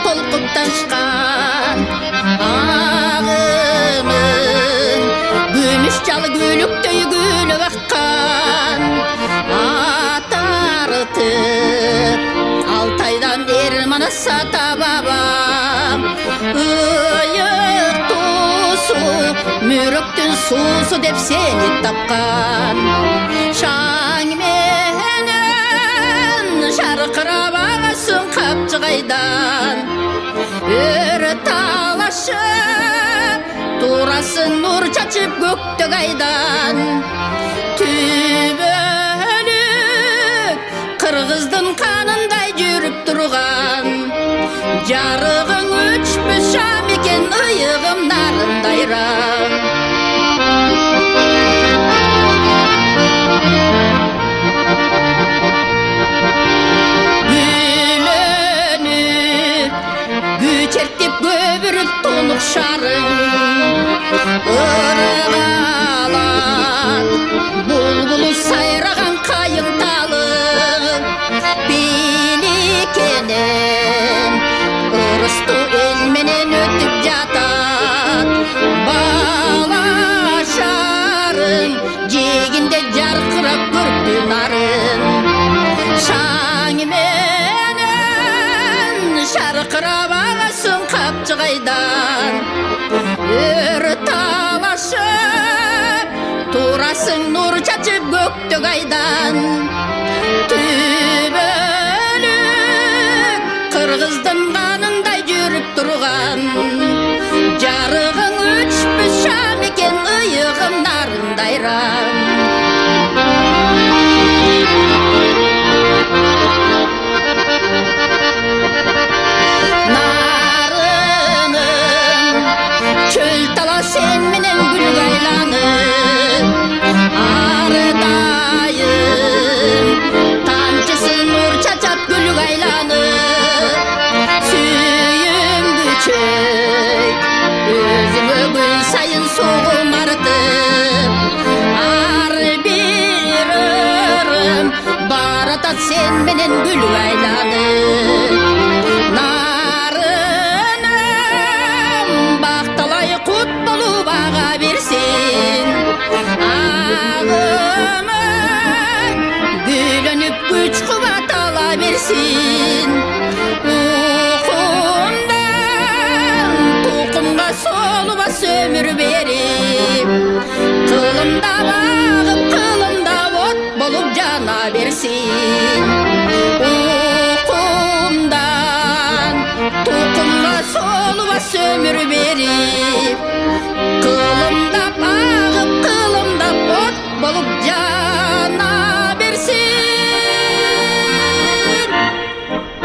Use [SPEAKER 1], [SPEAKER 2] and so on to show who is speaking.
[SPEAKER 1] толқып ташқан ағының күміс жалы көліктей күліп аққан атартып Алтайдан ерманы сата бабам ұйық тусу мүріктің сусу деп сені тапқан шаңменен жарқырап ағасың қапчығайдан өрі талашып турасын нұр чачып көктөк айдан түбөлүк қырғыздың қанындай жүріп тұрған жарығың өчпес шам екен иығым нарындайрам гүленіп күчертіп көбіріп тұнық шарың ырғалат бұлбұлы сайраған қайың талың билікенен ұрысты елменен өтіп жатат бала шарың жегінде жарқырап көрді нарын шаңменен жарқырап ағасың қапчығайдан өрі талашып турасың нұр чачып көктөк айдан түбөлүк қырғыздың қанындай жүріп тұрған жарығың өчпес шам екен иығым нарындайрам чөл тала сен менен гүл айланып арыдайым тамчысы нур чачат гүл айланып сүйүмдү чөй өзүңө күн сайын соғым артып ар бир ырым баратат сен менен гүл айланып құт болып аға берсін ағымың гүленіп күч қуат ала берсін ұқымдан тұқымға солыбас өмір беріп қылымда бағып қылымда от болып жана берсін ұқымдан тұқымға солыбас өмір беріп